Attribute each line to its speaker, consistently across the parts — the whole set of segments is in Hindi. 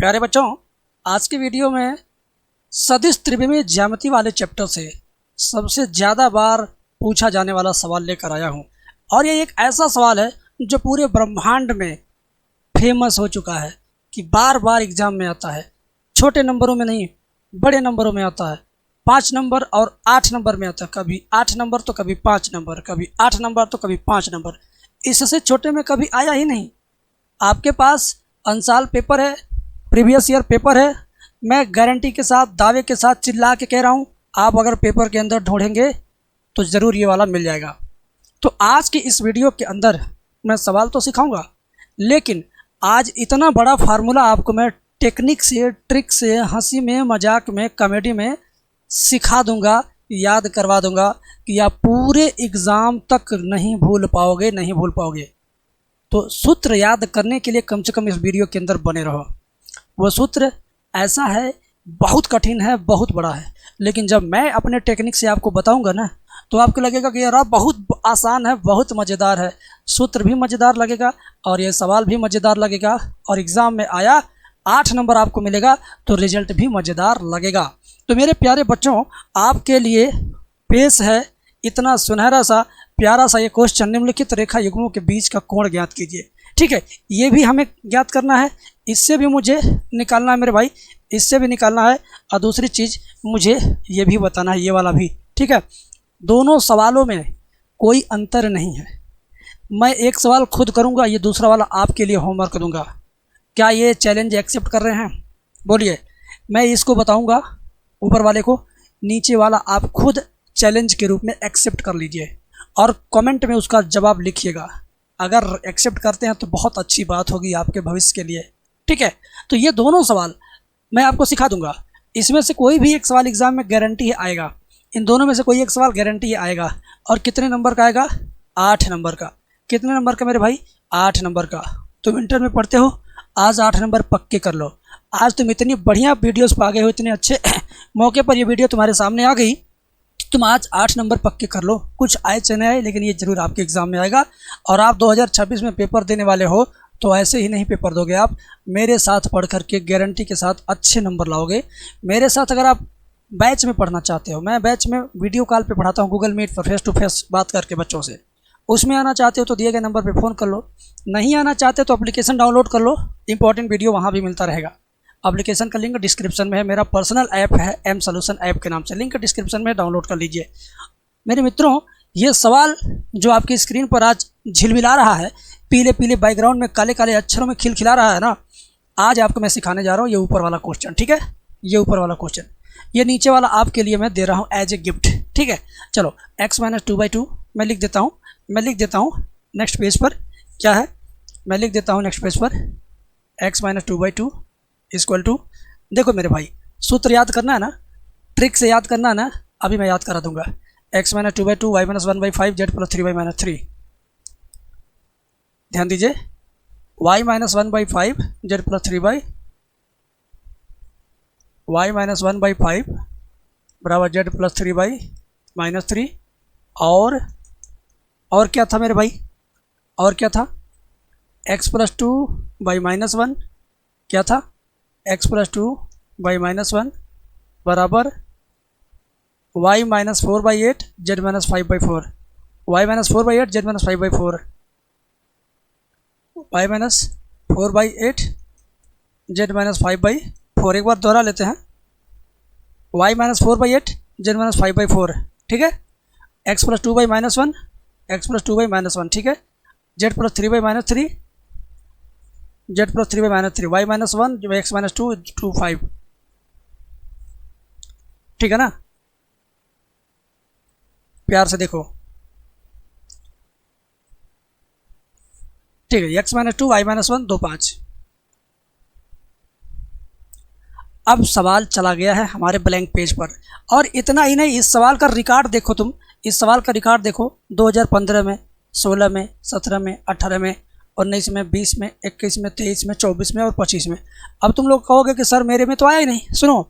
Speaker 1: प्यारे बच्चों, आज की वीडियो में सदिश त्रिविमीय ज्यामिति वाले चैप्टर से सबसे ज़्यादा बार पूछा जाने वाला सवाल लेकर आया हूं। और ये एक ऐसा सवाल है जो पूरे ब्रह्मांड में फेमस हो चुका है कि बार बार एग्जाम में आता है। छोटे नंबरों में नहीं, बड़े नंबरों में आता है। 5 नंबर और 8 नंबर में आता है। कभी 8 नंबर तो कभी 5 नंबर, कभी 8 नंबर तो कभी 5 नंबर। इससे छोटे में कभी आया ही नहीं। आपके पास अनसाल पेपर है, प्रीवियस ईयर पेपर है। मैं गारंटी के साथ, दावे के साथ चिल्ला के कह रहा हूँ, आप अगर पेपर के अंदर ढूंढेंगे तो ज़रूर ये वाला मिल जाएगा। तो आज की इस वीडियो के अंदर मैं सवाल तो सिखाऊंगा, लेकिन आज इतना बड़ा फार्मूला आपको मैं टेक्निक से, ट्रिक से, हंसी में, मजाक में, कॉमेडी में सिखा दूंगा, याद करवा दूंगा कि आप पूरे एग्ज़ाम तक नहीं भूल पाओगे। तो सूत्र याद करने के लिए कम से कम इस वीडियो के अंदर बने रहो। वो सूत्र ऐसा है, बहुत कठिन है, बहुत बड़ा है, लेकिन जब मैं अपने टेक्निक से आपको बताऊंगा ना, तो आपको लगेगा कि यार बहुत आसान है, बहुत मज़ेदार है। सूत्र भी मज़ेदार लगेगा और ये सवाल भी मज़ेदार लगेगा, और एग्ज़ाम में आया 8 नंबर आपको मिलेगा तो रिजल्ट भी मज़ेदार लगेगा। तो मेरे प्यारे बच्चों, आपके लिए पेश है इतना सुनहरा सा, प्यारा सा ये क्वेश्चन। निम्नलिखित रेखा युग्मों के बीच का कोण ज्ञात कीजिए। ठीक है, ये भी हमें ज्ञात करना है, इससे भी मुझे निकालना है मेरे भाई, इससे भी निकालना है, और दूसरी चीज़ मुझे ये भी बताना है, ये वाला भी। ठीक है, दोनों सवालों में कोई अंतर नहीं है। मैं एक सवाल खुद करूँगा, ये दूसरा वाला आपके लिए होमवर्क दूंगा। क्या ये चैलेंज एक्सेप्ट कर रहे हैं? बोलिए। मैं इसको बताऊँगा ऊपर वाले को, नीचे वाला आप खुद चैलेंज के रूप में एक्सेप्ट कर लीजिए और कमेंट में उसका जवाब लिखिएगा। अगर एक्सेप्ट करते हैं तो बहुत अच्छी बात होगी आपके भविष्य के लिए। ठीक है, तो ये दोनों सवाल मैं आपको सिखा दूंगा। इसमें से कोई भी एक सवाल एग्जाम में गारंटी है आएगा। इन दोनों में से कोई एक सवाल गारंटी है आएगा। और कितने नंबर का आएगा? 8 नंबर का। कितने नंबर का मेरे भाई? 8 नंबर का। तुम इंटर में पढ़ते हो, आज 8 नंबर पक्के कर लो। आज तुम इतनी बढ़िया वीडियोज़ पा गए हो, इतने अच्छे मौके पर ये वीडियो तुम्हारे सामने आ गई, तुम आज 8 नंबर पक्के कर लो। कुछ आए चाहे आए, लेकिन ये जरूर आपके एग्ज़ाम में आएगा। और आप 2026 में पेपर देने वाले हो तो ऐसे ही नहीं पेपर दोगे, आप मेरे साथ पढ़ करके गारंटी के साथ अच्छे नंबर लाओगे। मेरे साथ अगर आप बैच में पढ़ना चाहते हो, मैं बैच में वीडियो कॉल पे पढ़ाता हूँ, गूगल मीट पर फेस टू फेस बात करके बच्चों से। उसमें आना चाहते हो तो दिए गए नंबर पर फ़ोन कर लो। नहीं आना चाहते तो एप्लीकेशन डाउनलोड कर लो, इंपॉर्टेंट वीडियो वहाँ भी मिलता रहेगा। एप्लीकेशन का लिंक डिस्क्रिप्शन में है। मेरा पर्सनल ऐप है एम सॉल्यूशन ऐप के नाम से, लिंक डिस्क्रिप्शन में डाउनलोड कर लीजिए। मेरे मित्रों, ये सवाल जो आपकी स्क्रीन पर आज झिलमिला रहा है, पीले पीले बैकग्राउंड में काले काले अक्षरों में खिलखिला रहा है ना, आज आपको मैं सिखाने जा रहा हूँ ये ऊपर वाला क्वेश्चन। ठीक है, ये ऊपर वाला क्वेश्चन, ये नीचे वाला आपके लिए मैं दे रहा हूँ एज ए गिफ्ट। ठीक है, चलो x-2/2 मैं लिख देता हूँ नेक्स्ट पेज पर। क्या है? मैं लिख देता हूँ नेक्स्ट पेज पर x-2/2 इक्वल टू, देखो मेरे भाई, सूत्र याद करना है ना, ट्रिक से याद करना है ना, अभी मैं याद करा दूंगा। x-2/2 y-1/5 z + 3y-3। ध्यान दीजिए, y-1/5 z + 3y, y-1/5 बराबर z + 3y-3। और क्या था मेरे भाई? और क्या था? x + 2y-1 क्या था? x + 2y-1 बराबर y-4/8 z - 5/4, y-4/8 z - 5/4, y-4/8 z - 5/4। एक बार दोहरा लेते हैं, y-4/8 z - 5/4। ठीक है, x + 2y-1, x + 2y-1। ठीक है, z + 3y-3, z + 3y-3, y-1 जो x - 2 2 5। ठीक है ना, प्यार से देखो। ठीक है, x - 2 y-1 2 5। अब सवाल चला गया है हमारे ब्लैंक पेज पर। और इतना ही नहीं, इस सवाल का रिकॉर्ड देखो तुम, इस सवाल का रिकॉर्ड देखो। 2015 में, 16 में, 17 में, 18 में, 19 में, 20 में, 21 में, 23 में, 24 में और 25 में। अब तुम लोग कहोगे कि सर मेरे में तो आया ही नहीं। सुनो,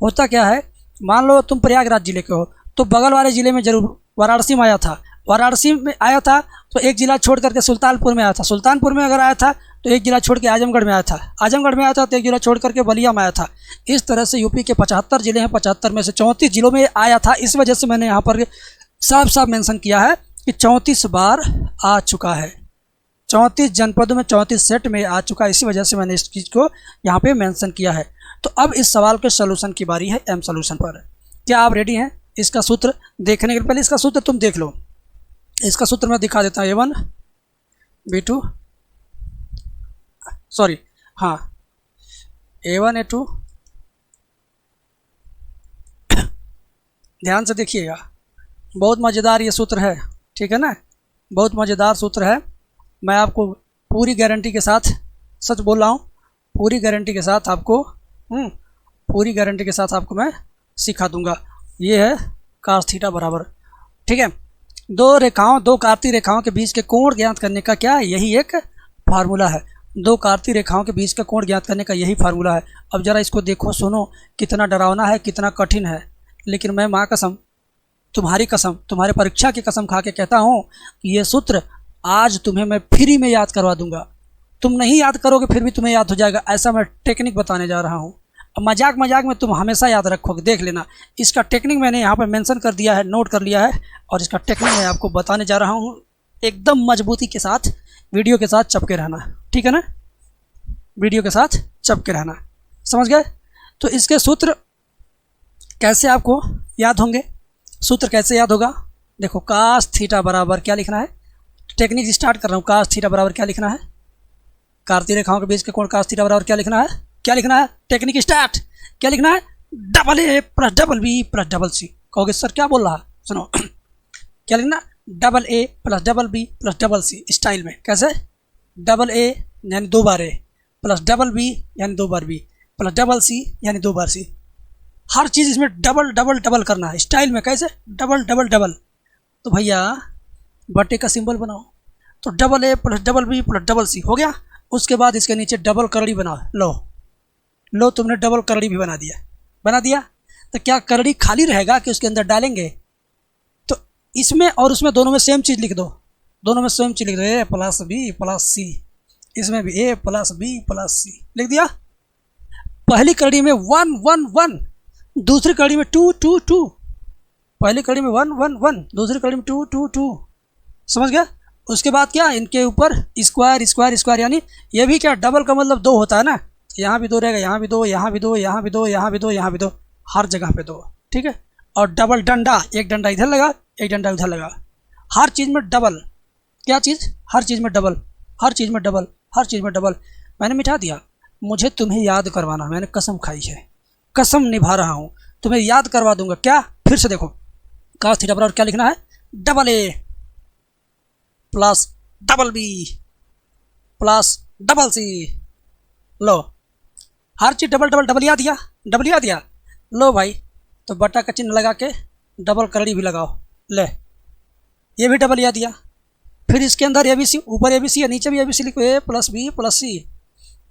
Speaker 1: होता क्या है, मान लो तुम प्रयागराज जिले के हो, तो बगल वाले ज़िले में जरूर वाराणसी में आया था, वाराणसी में आया था तो एक ज़िला छोड़ करके सुल्तानपुर में आया था, सुल्तानपुर में अगर आया था तो एक जिला छोड़ के आजमगढ़ में आया था, आजमगढ़ में आया था तो एक जिला छोड़ करके बलिया में आया था। इस तरह से यूपी के 75 जिले हैं, 75 में से 34 जिलों में आया था। इस वजह से मैंने यहाँ पर साफ साफ मेंशन किया है कि 34 बार आ चुका है, 34 जनपदों में 34 सेट में आ चुका है। इसी वजह से मैंने इस चीज़ को यहाँ पे मेंशन किया है। तो अब इस सवाल के सॉल्यूशन की बारी है एम सॉल्यूशन पर। क्या आप रेडी हैं इसका सूत्र देखने के? पहले इसका सूत्र तुम देख लो। इसका सूत्र मैं दिखा देता हूँ। A1 B2 सॉरी हाँ A1 A2 ध्यान से देखिएगा, बहुत मज़ेदार ये सूत्र है, ठीक है ना, बहुत मज़ेदार सूत्र है। मैं आपको पूरी गारंटी के साथ, सच बोल रहा हूँ, पूरी गारंटी के साथ आपको पूरी गारंटी के साथ आपको मैं सिखा दूंगा। ये है cos थीटा बराबर, ठीक है, दो कार्तीय रेखाओं के बीच के कोण ज्ञात करने का क्या, यही एक फार्मूला है। दो कार्तीय रेखाओं के बीच का कोण ज्ञात करने का यही फार्मूला है। अब ज़रा इसको देखो, सुनो, कितना डरावना है, कितना कठिन है। लेकिन मैं माँ कसम, तुम्हारी कसम, तुम्हारे परीक्षा की कसम खा के कहता हूँ कि ये सूत्र आज तुम्हें मैं फ्री में याद करवा दूंगा। तुम नहीं याद करोगे फिर भी तुम्हें याद हो जाएगा, ऐसा मैं टेक्निक बताने जा रहा हूँ। अब मजाक मजाक में तुम हमेशा याद रखोगे, देख लेना। इसका टेक्निक मैंने यहाँ पर मेंशन कर दिया है, नोट कर लिया है, और इसका टेक्निक मैं आपको बताने जा रहा हूँ। एकदम मजबूती के साथ वीडियो के साथ चपके रहना, ठीक है ना, वीडियो के साथ चपके रहना, समझ गए? तो इसके सूत्र कैसे आपको याद होंगे? सूत्र कैसे याद होगा? देखो, cos थीटा बराबर क्या लिखना है, टेक्निक स्टार्ट कर रहा हूँ। cos थीटा बराबर क्या लिखना है, कार्तीय रेखाओं के बीच के कोण cos थीटा बराबर क्या लिखना है, क्या लिखना है, टेक्निक स्टार्ट, क्या लिखना है, double A plus double B plus double C. कहोगे सर क्या बोल रहा है, सुनो क्या लिखना, double A plus double B plus double C style में। कैसे, डबल ए यानी 2 बार ए, प्लस डबल बी यानी 2 बार बी, प्लस डबल सी यानी 2 बार सी। हर चीज़ इसमें डबल डबल डबल करना है स्टाइल में। कैसे, डबल डबल डबल। तो भैया बटे का सिंबल बनाओ, तो double A plus double B plus double C हो गया। उसके बाद इसके नीचे डबल करड़ी बनाओ, लो तुमने डबल करड़ी भी बना दिया। तो क्या करड़ी खाली रहेगा कि उसके अंदर डालेंगे? तो इसमें और उसमें दोनों में सेम चीज़ लिख दो, दोनों में सेम चीज़ लिख दो, ए प्लस बी प्लस सी। इसमें भी ए प्लस बी प्लस सी लिख दिया। पहली कड़ी में 1 1 1, दूसरी कड़ी में 2 2 2। पहली कड़ी में 1 1 1, दूसरी कड़ी में 2 2 2। समझ गया? उसके बाद क्या, इनके ऊपर स्क्वायर स्क्वायर स्क्वायर, यानी ये भी क्या, डबल का मतलब 2 होता है ना, यहाँ भी 2 रहेगा, यहाँ भी 2, यहाँ भी 2, यहाँ भी 2, यहाँ भी 2, यहाँ भी 2, हर जगह पे 2, ठीक है। और डबल डंडा, एक डंडा इधर लगा, एक डंडा उधर लगा, हर चीज़ में डबल। क्या चीज़, हर चीज़ में डबल, हर चीज़ में डबल, हर चीज़ में डबल। मैंने मिटा दिया, मुझे तुम्हें याद करवाना, मैंने कसम खाई है, कसम निभा रहा हूँ, तुम्हें याद करवा दूंगा। क्या, फिर से देखो, cos थीटा बराबर क्या लिखना है, double A plus double B plus double C. लो, हर चीज़ डबल डबल डबल याद दिया। लो भाई, तो बटा का चिन्ह लगा के डबल करड़ी भी लगाओ, ले, ये भी डबल याद दिया। फिर इसके अंदर ए बी सी, ऊपर ए बी सी है, नीचे भी ए बी सी लिखो, ए प्लस बी प्लस सी,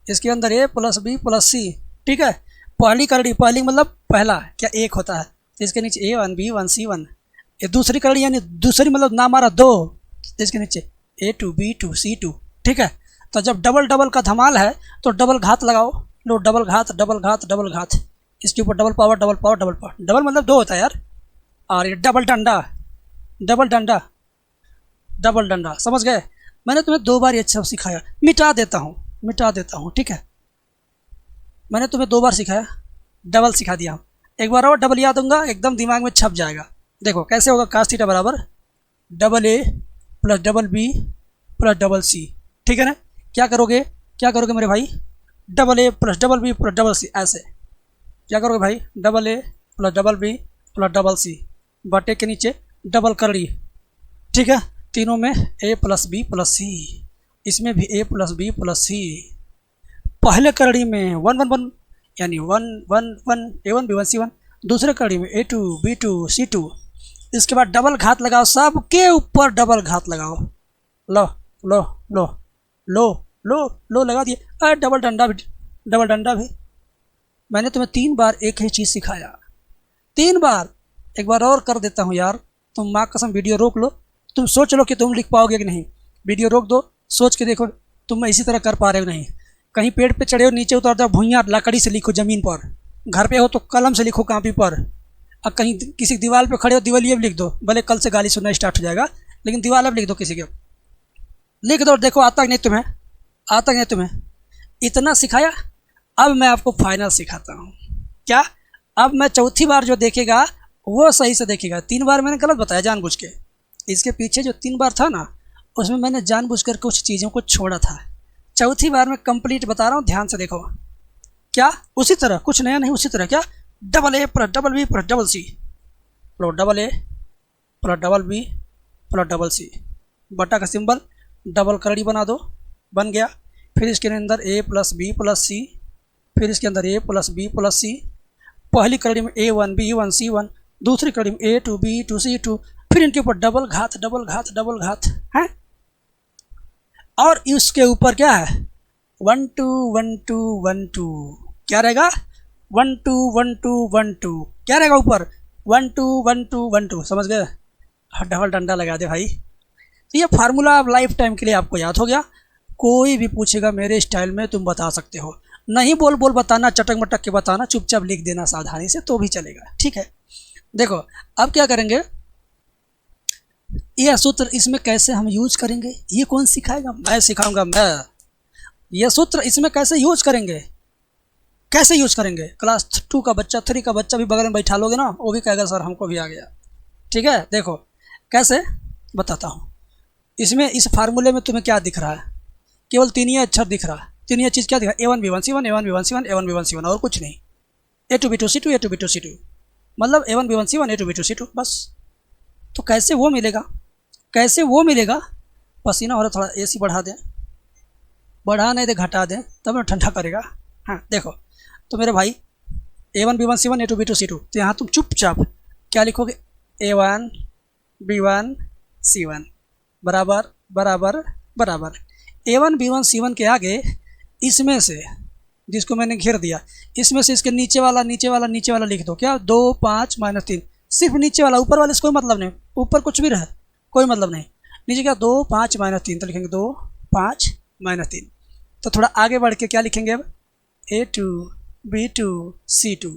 Speaker 1: इसके अंदर ए प्लस बी प्लस सी, ठीक है। पहली करड़ी, पहली मतलब पहला, क्या एक होता है, तो इसके नीचे A1 B1 C1। ये दूसरी करड़ी यानी दूसरी मतलब ना मारा 2, तो इसके नीचे A2 B2 C2, ठीक है। तो जब डबल डबल का धमाल है तो डबल घात लगाओ, लो, डबल घात डबल घात डबल घात, इसके ऊपर double power double power double power, double मतलब 2 होता है यार। और ये डबल डंडा, डबल डंडा, डबल डंडा, समझ गए? मैंने तुम्हें 2 बार ये सब सिखाया, मिटा देता हूँ, ठीक है। मैंने तुम्हें 2 बार सिखाया, डबल सिखा दिया, एक बार और डबल याद दूंगा, एकदम दिमाग में छप जाएगा। देखो कैसे होगा, cos थीटा बराबर double A plus double B plus double C, ठीक है ना। क्या करोगे मेरे भाई, double A plus double B plus double C, ऐसे क्या करोगे भाई, double A plus double B plus double C बटे के नीचे डबल करड़ी, ठीक है। तीनों में A plus B plus C, इसमें भी A plus B plus C. पहले करड़ी में 1 1 1 यानी 1 1 1 A1 B1 C1, दूसरे कड़ी में A2 B2 C2। इसके बाद डबल घात लगाओ, सबके ऊपर डबल घात लगाओ, लो लो लो लो लो लो लगा दिए। अरे डबल डंडा भी। मैंने तुम्हें 3 बार एक ही चीज़ सिखाया, 3 बार। एक बार और कर देता हूँ यार, तुम माँ कसम वीडियो रोक लो, तुम सोच लो कि तुम लिख पाओगे कि नहीं। वीडियो रोक दो, सोच के देखो, तुम इसी तरह कर पा रहे हो नहीं। कहीं पेड़ पे चढ़े हो, नीचे उतर जाओ, भुइयां लकड़ी से लिखो ज़मीन पर। घर पे हो तो कलम से लिखो कापी पर। अब कहीं किसी दीवार पे खड़े हो, दीवालिए भी लिख दो, भले कल से गाली सुनना स्टार्ट हो जाएगा, लेकिन दीवार पे लिख दो, किसी के लिख दो। देखो आता नहीं तुम्हें, आता नहीं तुम्हें, इतना सिखाया। अब मैं आपको फाइनल सिखाता हूँ। क्या? अब मैं चौथी बार जो देखेगा वो सही से देखेगा। 3 बार मैंने गलत बताया जानबूझ के। इसके पीछे जो 3 बार था ना, उसमें मैंने जानबूझकर कुछ चीज़ों को छोड़ा था। चौथी बार मैं कंप्लीट बता रहा हूँ, ध्यान से देखो। क्या? उसी तरह, कुछ नया नहीं, उसी तरह। क्या? Double A plus double B plus double C plus double A plus double B plus double C, बटा का सिंबल, डबल करड़ी बना दो, बन गया। फिर इसके अंदर ए प्लस बी प्लस सी, फिर इसके अंदर ए प्लस बी प्लस सी। पहली कड़ी में A1 B1 C1, दूसरी कड़ी में A2 B2 C2, फिर इनके ऊपर डबल घात डबल घात डबल घात है। और इसके ऊपर क्या है? 1 2 1 2 1 2, क्या रहेगा? 1 2 1 2 1 2, क्या रहेगा ऊपर? 1 2 1 2 1 2, समझ गए? डबल डंडा लगा दे भाई। तो ये फार्मूला अब लाइफ टाइम के लिए आपको याद हो गया। कोई भी पूछेगा मेरे स्टाइल में, तुम बता सकते हो। नहीं बोल बोल बताना, चटक मटक के बताना, चुपचाप लिख देना सावधानी से, तो भी चलेगा। ठीक है, देखो अब क्या करेंगे, यह सूत्र इसमें कैसे हम यूज करेंगे, ये कौन सिखाएगा? मैं सिखाऊंगा। मैं ये सूत्र इसमें कैसे यूज करेंगे, कैसे यूज करेंगे? क्लास 2 का बच्चा, 3 का बच्चा भी बगल में बैठा लोगे ना, वो भी कहेगा सर हमको भी आ गया। ठीक है, देखो कैसे बताता हूँ। इसमें इस फार्मूले में तुम्हें क्या दिख रहा है? केवल 3 ही अक्षर दिख रहा है। 3 ही चीज़ क्या दिख रहा है? A1 B1 C1 A1 B1 C1 A1 B1 C1, और कुछ नहीं। A2 B2 C2 A2 B2 C2, मतलब A1 B1 C1 A2 B2 C2, बस। तो कैसे वो मिलेगा, कैसे वो मिलेगा? पसीना हो रहा, थोड़ा AC बढ़ा दें, बढ़ा नहीं दे घटा दें, तब ना ठंडा करेगा। हाँ देखो, तो मेरे भाई A1 B1 C1 A2 B2 C2, तो यहाँ तुम चुपचाप क्या लिखोगे? A1 B1 C1 बराबर बराबर बराबर। A1 B1 C1 के आगे इसमें से, जिसको मैंने घेर दिया, इसमें से इसके नीचे वाला नीचे वाला नीचे वाला लिख दो। क्या? 2 5 -3, सिर्फ नीचे वाला, ऊपर वाले से कोई मतलब नहीं। ऊपर कुछ भी रहे कोई मतलब नहीं। नीचे क्या? 2 5 -3, तो लिखेंगे 2 5 -3। तो थोड़ा आगे बढ़ के क्या लिखेंगे अब? A2 B2 C2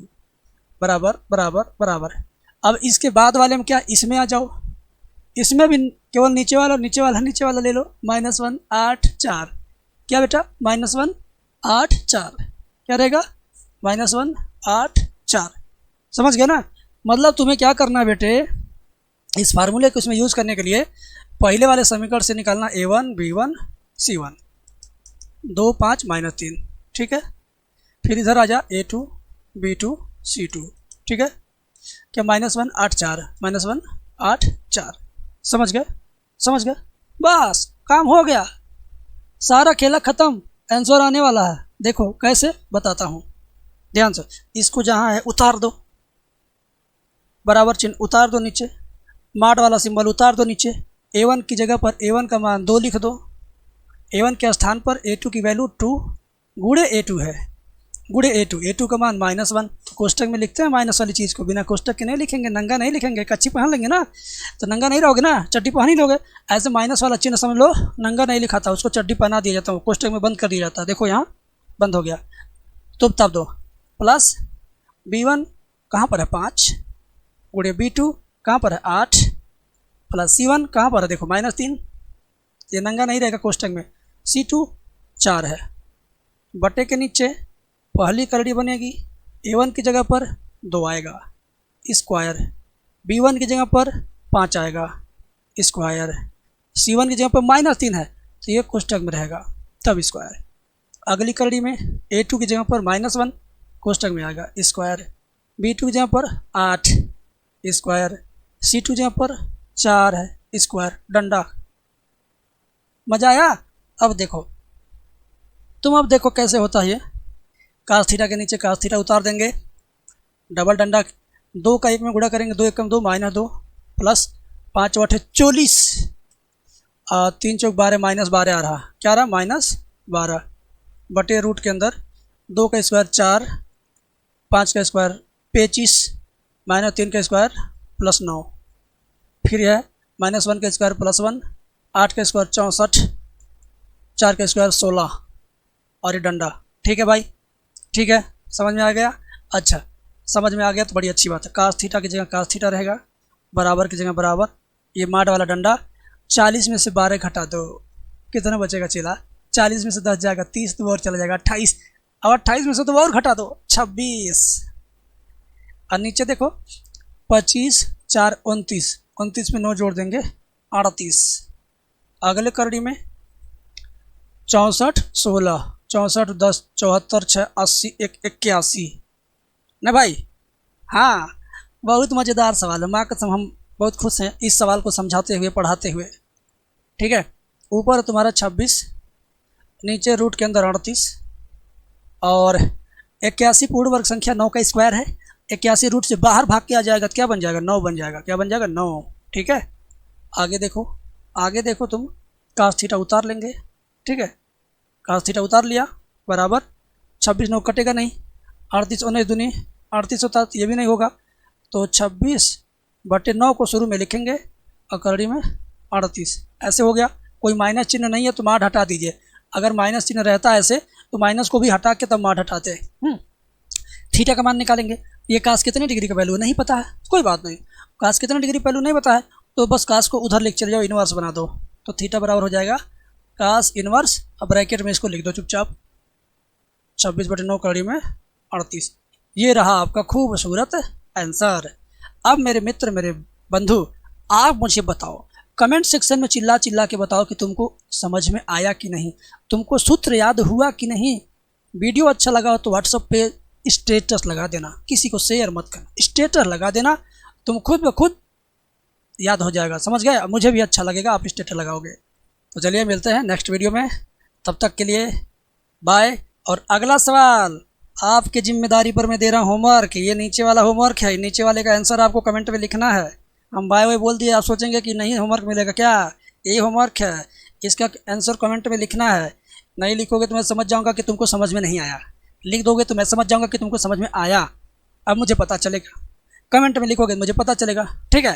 Speaker 1: बराबर बराबर बराबर। अब इसके बाद वाले में क्या? इसमें आ जाओ, इसमें भी केवल नीचे वाला नीचे वाला नीचे वाला ले लो। -1 8 4, क्या बेटा? -1 8 4, क्या रहेगा? -1 8 4, समझ गया ना? मतलब तुम्हें क्या करना है बेटे, इस फार्मूले को इसमें यूज़ करने के लिए पहले वाले समीकरण से निकालना A1 B1 C1 2 5 -3, ठीक है। फिर इधर आ जा A2 B2 C2, ठीक है। क्या? -1 8 4 -1 8 4, समझ गए? समझ गए? बस काम हो गया, सारा खेला ख़त्म, आंसर आने वाला है। देखो कैसे बताता हूँ, ध्यान से। इसको जहाँ है उतार दो, बराबर चिन्ह उतार दो नीचे, मार्ट वाला सिंबल उतार दो नीचे। A1 की जगह पर A1 का मान 2 लिख दो। A1 के स्थान पर A2 की वैल्यू 2 गुणे A2 है, गुणे A2 का मान -1। तो कोष्टक में लिखते हैं माइनस वाली चीज़ को, बिना कोष्टक के नहीं लिखेंगे, नंगा नहीं लिखेंगे। कच्ची पहन लेंगे ना तो नंगा नहीं रहोगे ना, चड्डी पहन ही लोगे। ऐसे माइनस वाला चिन्ह समझ लो, नंगा नहीं लिखा था, उसको चड्डी पहना दिया जाता है, कोष्टक में बंद कर दिया जाता है। देखो यहाँ बंद हो गया, तो तब दो प्लस B1 कहाँ पर है? 5 गुणे B2 कहाँ पर है? 8 प्लस C1 कहाँ पर है? देखो -3, ये नंगा नहीं रहेगा कोष्टक में। C2 4 है, बटे के नीचे पहली करड़ी बनेगी, A1 की जगह पर 2 आएगा स्क्वायर, B1 की जगह पर 5 आएगा स्क्वायर, C1 की जगह पर -3 है तो ये कोष्टक में रहेगा, तब स्क्वायर। अगली करड़ी में A2 की जगह पर -1 कोष्टक में आएगा स्क्वायर, B2 की जगह पर 8 स्क्वायर, C2 की जगह पर 4 है स्क्वायर। डंडा, मजा आया? अब देखो तुम, अब देखो कैसे होता है ये। कास थीटा के नीचे कास थीटा उतार देंगे, डबल डंडा 2 का 1 में गुणा करेंगे, 2 1 2 -2 प्लस 5 8 40, 3 चौक 12 -12 आ रहा, क्या रहा? -12 बटे रूट के अंदर 2 का स्क्वायर 4, 5 का स्क्वायर 25, -3 का स्क्वायर +9, फिर है -1 का स्क्वायर +1, 8 का स्क्वायर 64, 4 का स्क्वायर 16 और ये डंडा। ठीक है भाई, ठीक है, समझ में आ गया। अच्छा, समझ में आ गया तो बड़ी अच्छी बात है। कास थीटा की जगह कास थीटा रहेगा, बराबर की जगह बराबर। ये माड वाला डंडा 40 में से 12 घटा दो, कितना बचेगा चेला? 40 में से 10 जाएगा, 30 तो और चला जाएगा 28, और 28 में से तो और घटा दो 26। और नीचे देखो 25 4 29, 29 में 9 जोड़ देंगे 38। अगले करड़ी में 64 16, 64 10 74 6 80 1 81 ना भाई। हाँ, बहुत मज़ेदार सवाल है, माँ कसम हम बहुत खुश हैं इस सवाल को समझाते हुए पढ़ाते हुए। ठीक है, ऊपर तुम्हारा 26, नीचे रूट के अंदर 38, और 81 पूर्ण वर्ग संख्या 9 का स्क्वायर है। 81 रूट से बाहर भाग के आ जाएगा तो क्या बन जाएगा? 9 बन जाएगा। क्या बन जाएगा? 9। ठीक है, आगे देखो, आगे देखो तुम, कास थीटा उतार लेंगे। ठीक है, कास थीटा उतार लिया, बराबर 26 9 कटेगा नहीं, 38 19 दूनी 38 होता तो ये भी नहीं होगा, तो 26/9 को शुरू में लिखेंगे और करड़ी में 38। ऐसे हो गया। कोई माइनस चिन्ह नहीं है तो माड हटा दीजिए। अगर माइनस चिन्ह रहता है ऐसे तो माइनस को भी हटा के तब माड हटाते हैं। थीटा का मान निकालेंगे। ये कास कितने डिग्री का वैल्यू नहीं पता है, कोई बात नहीं। कास कितने डिग्री वैल्यू नहीं पता है तो बस कास को उधर लिख चले जाओ, इनवर्स बना दो, तो थीटा बराबर हो जाएगा कास इनवर्स, अब ब्रैकेट में इसको लिख दो चुपचाप, 26/9 कड़ी में 38। ये रहा आपका खूबसूरत आंसर। अब मेरे मित्र, मेरे बंधु, आप मुझे बताओ, कमेंट सेक्शन में चिल्ला चिल्ला के बताओ कि तुमको समझ में आया कि नहीं, तुमको सूत्र याद हुआ कि नहीं। वीडियो अच्छा लगा हो तो व्हाट्सएप पे स्टेटस लगा देना, किसी को शेयर मत करना, स्टेटस लगा देना, तुम खुद ब खुद याद हो जाएगा, समझ गए। मुझे भी अच्छा लगेगा आप स्टेटस लगाओगे। तो चलिए मिलते हैं नेक्स्ट वीडियो में, तब तक के लिए बाय। और अगला सवाल आपके जिम्मेदारी पर मैं दे रहा हूँ होमवर्क, ये नीचे वाला होमवर्क है, नीचे वाले का आंसर आपको कमेंट में लिखना है। हम बाय बाय बोल दिए, आप सोचेंगे कि नहीं होमवर्क मिलेगा क्या, यही होमवर्क है, इसका आंसर कमेंट में लिखना है। नहीं लिखोगे तो मैं समझ जाऊँगा कि तुमको समझ में नहीं आया, लिख दोगे तो मैं समझ जाऊँगा कि तुमको समझ में आया। अब मुझे पता चलेगा, कमेंट में लिखोगे मुझे पता चलेगा। ठीक है,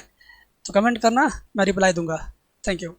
Speaker 1: तो कमेंट करना, मैं रिप्लाई दूंगा। Thank you.